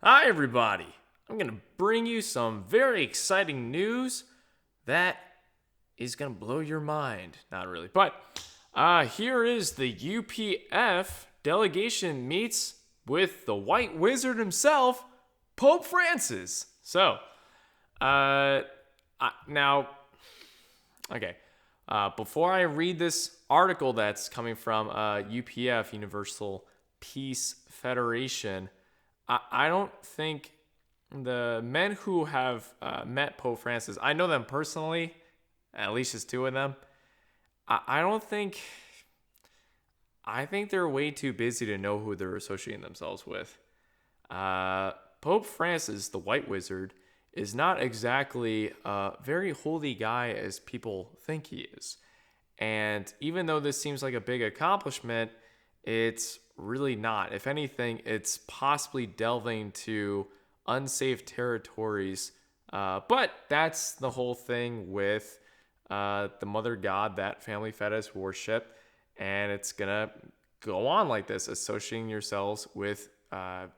Hi, everybody. I'm going to bring you some very exciting news that is going to blow your mind. Not really, but here is the UPF delegation meets with the White Wizard himself, Pope Francis. So, uh, now, okay. Before I read this article that's coming from UPF, Universal Peace Federation, I don't think the men who have met Pope Francis, I know them personally, at least just two of them. I don't think, I think they're way too busy to know who they're associating themselves with. Pope Francis, the White Wizard, is not exactly a very holy guy as people think he is. And even though this seems like a big accomplishment, it's really not. If anything, it's possibly delving to unsafe territories. But that's the whole thing with the mother god that family fetus worship. And it's going to go on like this, associating yourselves with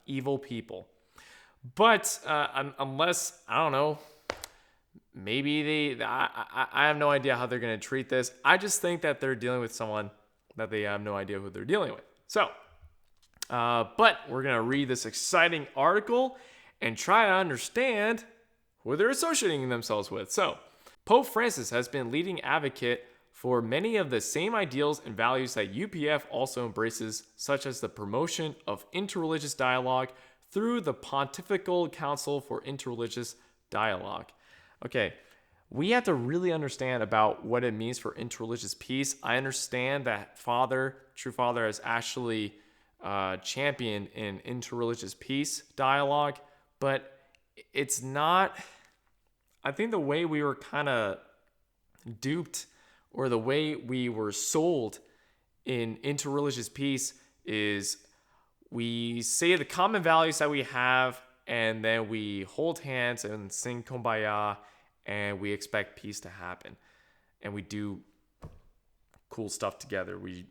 evil people. But unless, I don't know, maybe I have no idea how they're going to treat this. I just think that they're dealing with someone that they have no idea who they're dealing with. So, but we're going to read this exciting article and try to understand who they're associating themselves with. So, Pope Francis has been leading advocate for many of the same ideals and values that UPF also embraces, such as the promotion of interreligious dialogue through the Pontifical Council for Interreligious Dialogue. Okay, we have to really understand about what it means for interreligious peace. I understand that True Father, has actually championed in interreligious peace dialogue, but it's not. I think the way we were kind of duped, or the way we were sold in interreligious peace, is we say the common values that we have, and then we hold hands and sing Kumbaya, and we expect peace to happen. And we do cool stuff together. We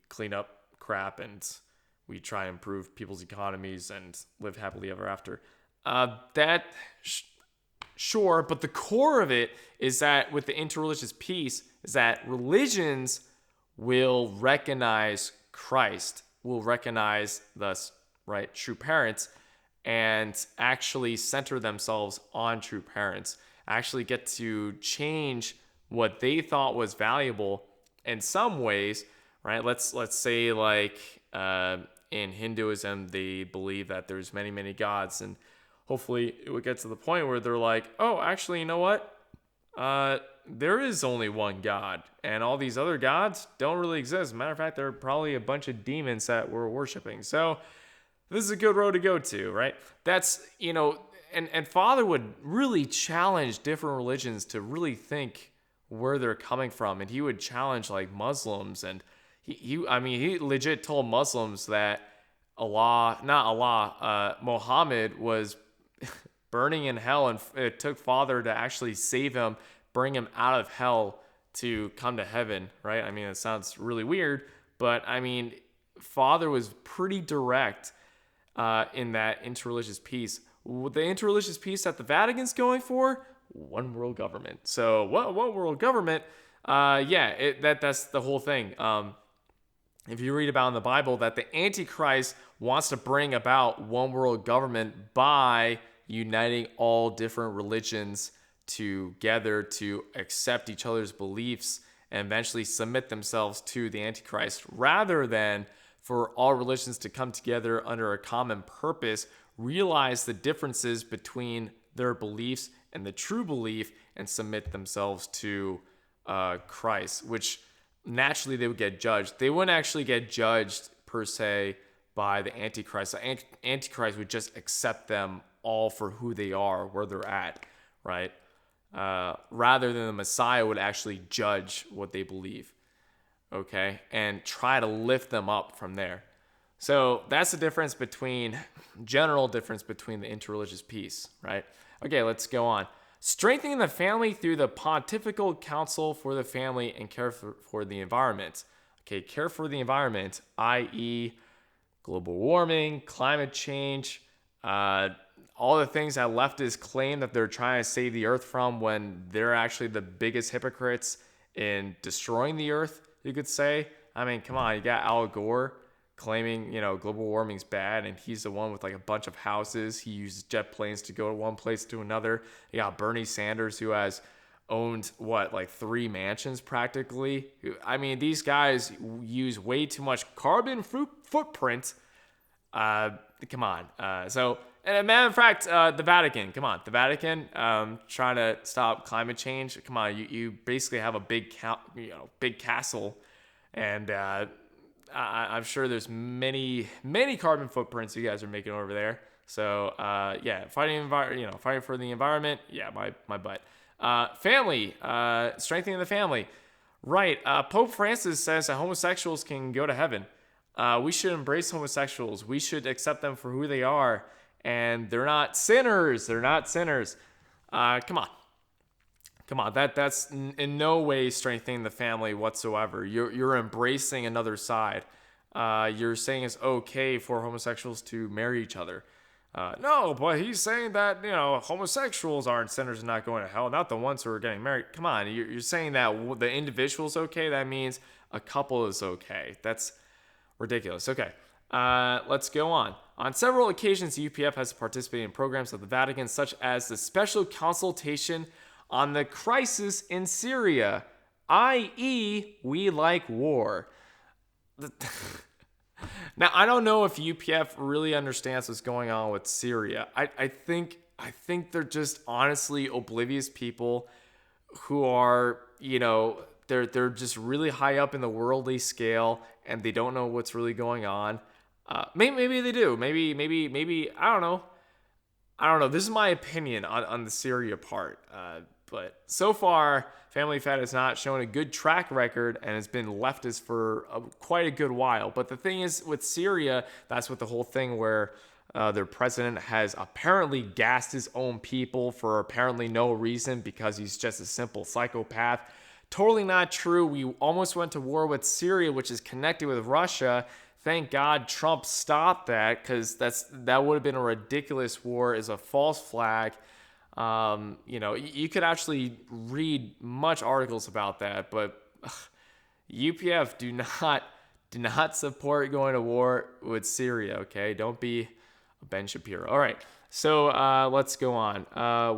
clean up crap, and we try and improve people's economies and live happily ever after. Sure, but the core of it is that with the interreligious peace is that religions will recognize Christ, will recognize thus, right, true parents, and actually center themselves on true parents, actually get to change what they thought was valuable in some ways, right? Let's say like in Hinduism, they believe that there's many gods, and hopefully it would get to the point where they're like, oh, actually, you know what? There is only one God, and all these other gods don't really exist. Matter of fact, they're probably a bunch of demons that we're worshiping. So this is a good road to go to, right? That's, and Father would really challenge different religions to really think where they're coming from. And he would challenge like Muslims, and he legit told Muslims that Muhammad was burning in hell, and it took Father to actually save him, bring him out of hell to come to heaven, right? I mean, it sounds really weird, but I mean, Father was pretty direct in that interreligious peace. The interreligious peace that the Vatican's going for, one world government. So what world government? That's the whole thing. If you read about in the Bible that the Antichrist wants to bring about one world government by uniting all different religions together to accept each other's beliefs and eventually submit themselves to the Antichrist, rather than for all religions to come together under a common purpose, realize the differences between their beliefs and the true belief, and submit themselves to Christ, which naturally they would get judged. They wouldn't actually get judged per se by the Antichrist. The Antichrist would just accept them all for who they are, where they're at, right? Rather than the Messiah would actually judge what they believe, okay, and try to lift them up from there. So that's the general difference between the interreligious peace, right? Okay, let's go on. Strengthening the family through the Pontifical Council for the Family and Care for the Environment. Okay, care for the environment, i.e., global warming, climate change, All the things that leftists claim that they're trying to save the earth from when they're actually the biggest hypocrites in destroying the earth, you could say. I mean, come on, you got Al Gore claiming, global warming's bad, and he's the one with like a bunch of houses. He uses jet planes to go to one place to another. You got Bernie Sanders, who has owned like 3 mansions practically. I mean, these guys use way too much carbon footprint. Come on. And a matter of fact, the Vatican, come on, the Vatican, trying to stop climate change. Come on, you basically have a big castle, and I'm sure there's many carbon footprints you guys are making over there. So fighting for the environment, yeah, my butt. Family, strengthening the family, right? Pope Francis says that homosexuals can go to heaven. We should embrace homosexuals. We should accept them for who they are. And they're not sinners. They're not sinners. Come on. That's in no way strengthening the family whatsoever. You're embracing another side. You're saying it's okay for homosexuals to marry each other. No, but he's saying that homosexuals aren't sinners and not going to hell, not the ones who are getting married. Come on, you're saying that the individual's okay. That means a couple is okay. That's ridiculous. Okay. Let's go on. On several occasions, the UPF has participated in programs of the Vatican, such as the special consultation on the crisis in Syria, i.e., we like war. Now, I don't know if UPF really understands what's going on with Syria. I think they're just honestly oblivious people who are, they're just really high up in the worldly scale, and they don't know what's really going on. Maybe they do. Maybe I don't know. This is my opinion on the Syria part. But so far, Family Fed has not shown a good track record and has been leftist for quite a good while. But the thing is, with Syria, that's what the whole thing where their president has apparently gassed his own people for apparently no reason because he's just a simple psychopath. Totally not true. We almost went to war with Syria, which is connected with Russia. Thank God Trump stopped that, because that would have been a ridiculous war, is a false flag. You could actually read much articles about that, but UPF do not support going to war with Syria. Okay, don't be a Ben Shapiro. All right, so let's go on.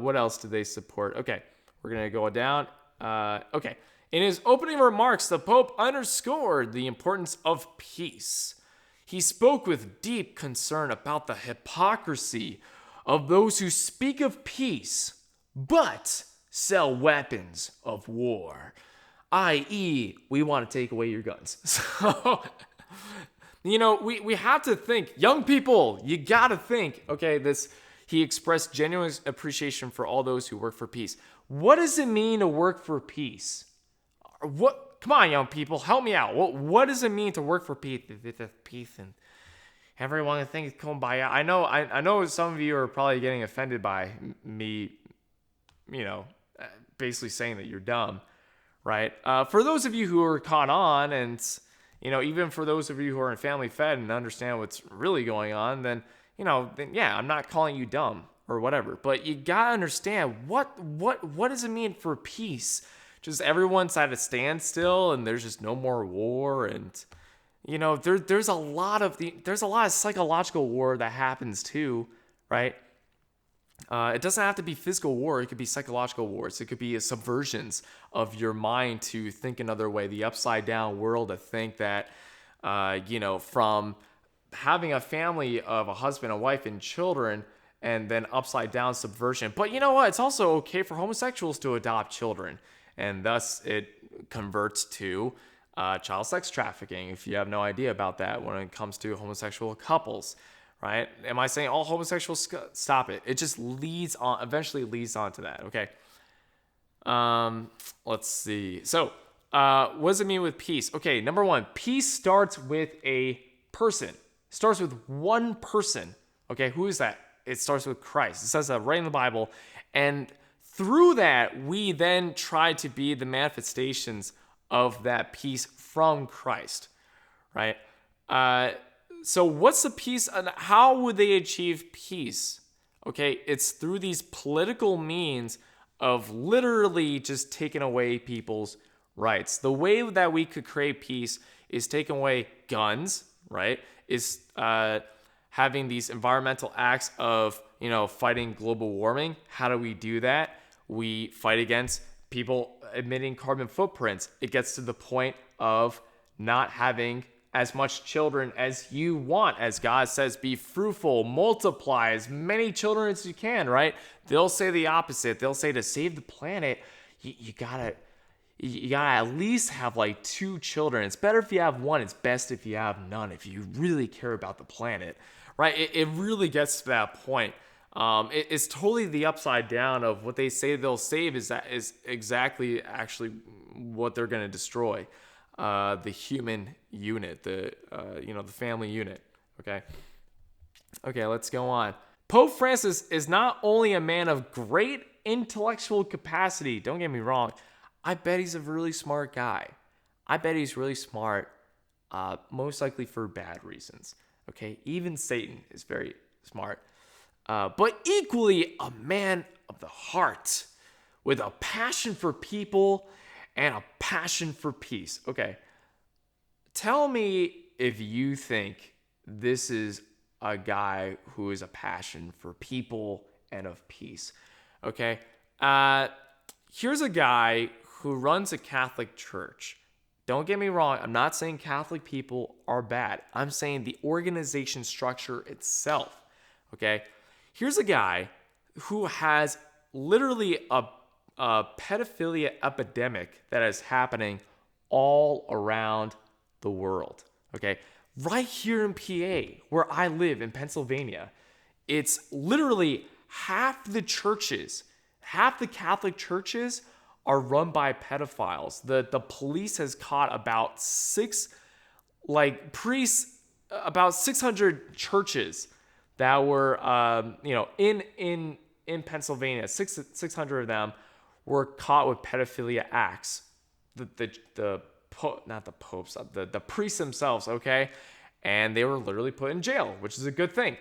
What else do they support? Okay, we're gonna go down. Okay, in his opening remarks, the Pope underscored the importance of peace. He spoke with deep concern about the hypocrisy of those who speak of peace, but sell weapons of war, i.e., we want to take away your guns. So, we have to think, young people, you got to think, okay, he expressed genuine appreciation for all those who work for peace. What does it mean to work for peace? Come on, young people, help me out. What does it mean to work for peace? Peace and everyone thinks kumbaya. I know some of you are probably getting offended by me, basically saying that you're dumb, right? For those of you who are caught on, and even for those of you who are in Family Fed and understand what's really going on, then yeah, I'm not calling you dumb or whatever. But you gotta understand what does it mean for peace? Just everyone's at a standstill and there's just no more war, and there's a lot of psychological war that happens too, right? It doesn't have to be physical war. It could be psychological wars. It could be subversions of your mind to think another way, the upside down world, to think that from having a family of a husband, a wife, and children, and then upside down subversion. But you know what? It's also okay for homosexuals to adopt children, and thus it converts to child sex trafficking, if you have no idea about that when it comes to homosexual couples, right? Am I saying all homosexuals? Stop it. It just eventually leads on to that, okay? Let's see. So, what does it mean with peace? Okay, number one, peace starts with a person. Starts with one person. Okay, who is that? It starts with Christ. It says that right in the Bible. And through that, we then try to be the manifestations of that peace from Christ, right? So what's the peace and how would they achieve peace? Okay, it's through these political means of literally just taking away people's rights. The way that we could create peace is taking away guns, right? Is having these environmental acts of, fighting global warming. How do we do that? We fight against people emitting carbon footprints. It gets to the point of not having as much children as you want. As God says, be fruitful, multiply as many children as you can, right? They'll say the opposite. They'll say to save the planet, you gotta at least have like 2 children. It's better if you have 1. It's best if you have none, if you really care about the planet, right? It really gets to that point. It's totally the upside down of what they say they'll save is exactly actually what they're going to destroy. The human unit, the family unit. Okay, let's go on. Pope Francis is not only a man of great intellectual capacity. Don't get me wrong. I bet he's a really smart guy. I bet he's really smart, most likely for bad reasons. Okay, even Satan is very smart. But equally a man of the heart with a passion for people and a passion for peace. Okay, tell me if you think this is a guy who is a passion for people and of peace. Okay, here's a guy who runs a Catholic church. Don't get me wrong, I'm not saying Catholic people are bad. I'm saying the organization structure itself. Okay, here's a guy who has literally a pedophilia epidemic that is happening all around the world. Okay, right here in PA, where I live in Pennsylvania, it's literally half the Catholic churches are run by pedophiles. The police has caught about 600 churches that were in Pennsylvania. 600 of them were caught with pedophilia acts. The priests themselves, okay? And they were literally put in jail, which is a good thing.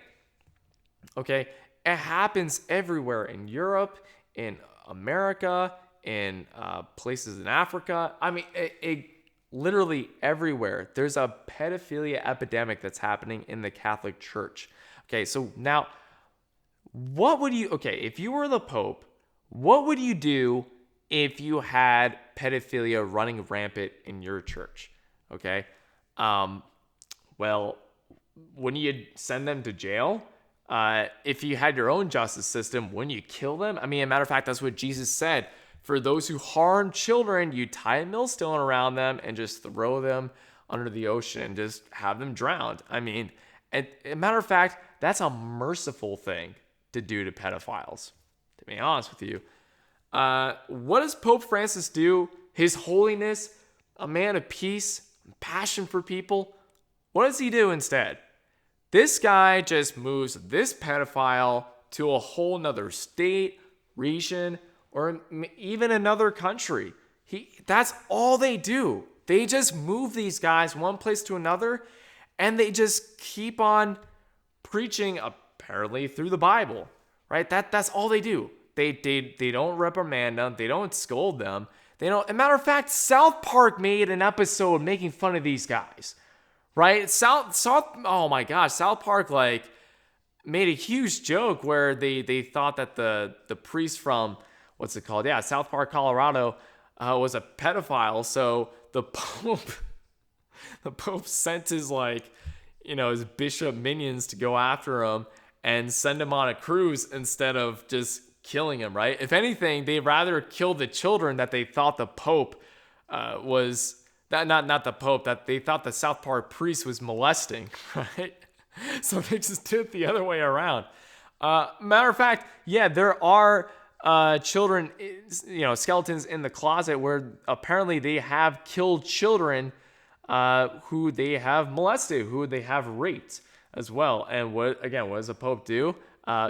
Okay? It happens everywhere in Europe, in America, in places in Africa. I mean, it literally everywhere. There's a pedophilia epidemic that's happening in the Catholic Church. Okay, so now, if you were the Pope, what would you do if you had pedophilia running rampant in your church? Okay, well, wouldn't you send them to jail? If you had your own justice system, wouldn't you kill them? I mean, as a matter of fact, that's what Jesus said. For those who harm children, you tie a millstone around them and just throw them under the ocean and just have them drowned. I mean, as a matter of fact, that's a merciful thing to do to pedophiles, to be honest with you. What does Pope Francis do? His Holiness, a man of peace, passion for people. What does he do instead? This guy just moves this pedophile to a whole nother state, region, or even another country. That's all they do. They just move these guys one place to another, and they just keep on preaching, apparently through the Bible, right? That's all they do. They don't reprimand them. They don't scold them. They don't. As a matter of fact, South Park made an episode making fun of these guys, right? Oh my gosh, South Park made a huge joke where they thought that the priest from what's it called? Yeah, South Park, Colorado, was a pedophile. So the Pope sent his his bishop minions to go after him and send him on a cruise instead of just killing him, right? If anything, they'd rather kill the children that they thought the Pope was not the Pope, that they thought the South Park priest was molesting, right? So they just did it the other way around. Matter of fact, yeah, there are children, skeletons in the closet where apparently they have killed children who they have molested, who they have raped as well. And what does the Pope do?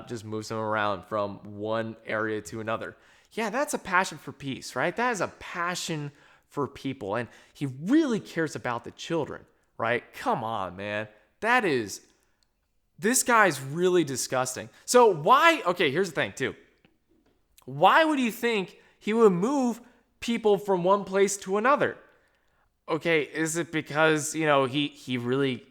Just moves them around from one area to another. Yeah, that's a passion for peace, right? That is a passion for people. And he really cares about the children, right? Come on, man. This guy's really disgusting. So why, okay, here's the thing too. Why would you think he would move people from one place to another? Okay, is it because, he really,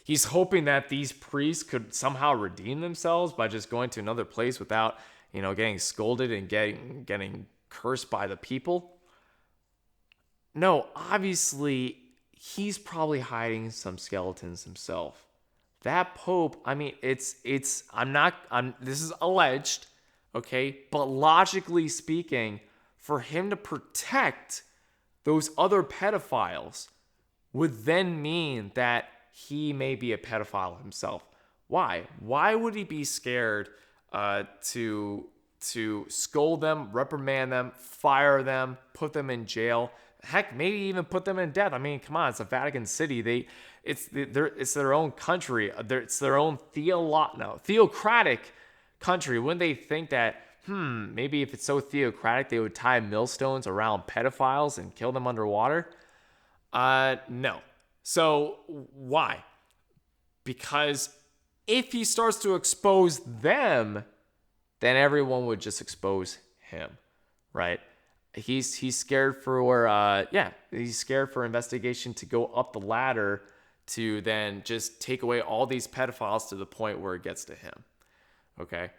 he's hoping that these priests could somehow redeem themselves by just going to another place without, getting scolded and getting cursed by the people? No, obviously, he's probably hiding some skeletons himself. That Pope, I mean, this is alleged, okay? But logically speaking, for him to protect those other pedophiles would then mean that he may be a pedophile himself. Why? Why would he be scared to scold them, reprimand them, fire them, put them in jail? Heck, maybe even put them in death. I mean, come on, it's the Vatican City. It's their own country. It's their own theocratic country. Wouldn't they think that, maybe if it's so theocratic, they would tie millstones around pedophiles and kill them underwater? No. So why? Because if he starts to expose them, then everyone would just expose him, right? He's scared he's scared for investigation to go up the ladder to then just take away all these pedophiles to the point where it gets to him. Okay,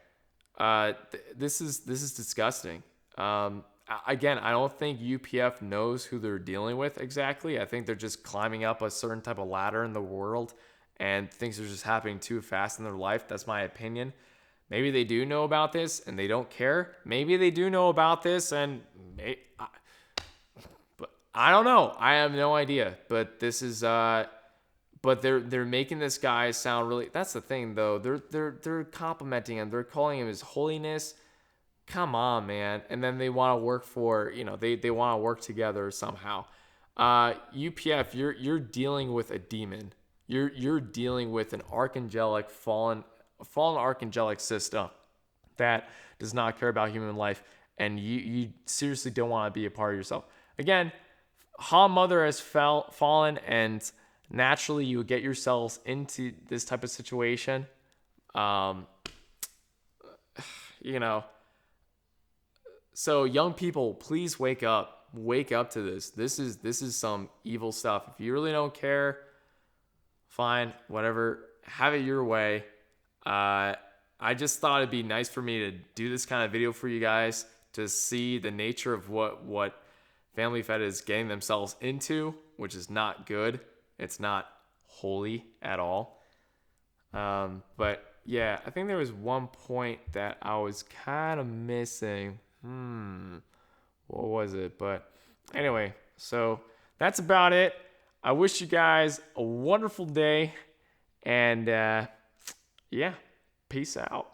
this is disgusting. Again, I don't think UPF knows who they're dealing with exactly. I think they're just climbing up a certain type of ladder in the world, and things are just happening too fast in their life. That's my opinion. Maybe they do know about this and they don't care. Maybe they do know about this but I don't know. I have no idea. But this is but they're making this guy sound really. That's the thing though. They're complimenting him. They're calling him His Holiness. Come on, man. And then they want to work for, they want to work together somehow. UPF, you're dealing with a demon. You're dealing with an archangelic fallen archangelic system that does not care about human life, and you seriously don't want to be a part of yourself. Again, Ha Mother has fallen, and naturally you would get yourselves into this type of situation. So young people, please wake up to this. This is some evil stuff. If you really don't care, fine, whatever, have it your way. I just thought it'd be nice for me to do this kind of video for you guys to see the nature of what Family Fed is getting themselves into, which is not good. It's not holy at all. But yeah, I think there was one point that I was kind of missing. What was it? But anyway, so that's about it. I wish you guys a wonderful day, and yeah, peace out.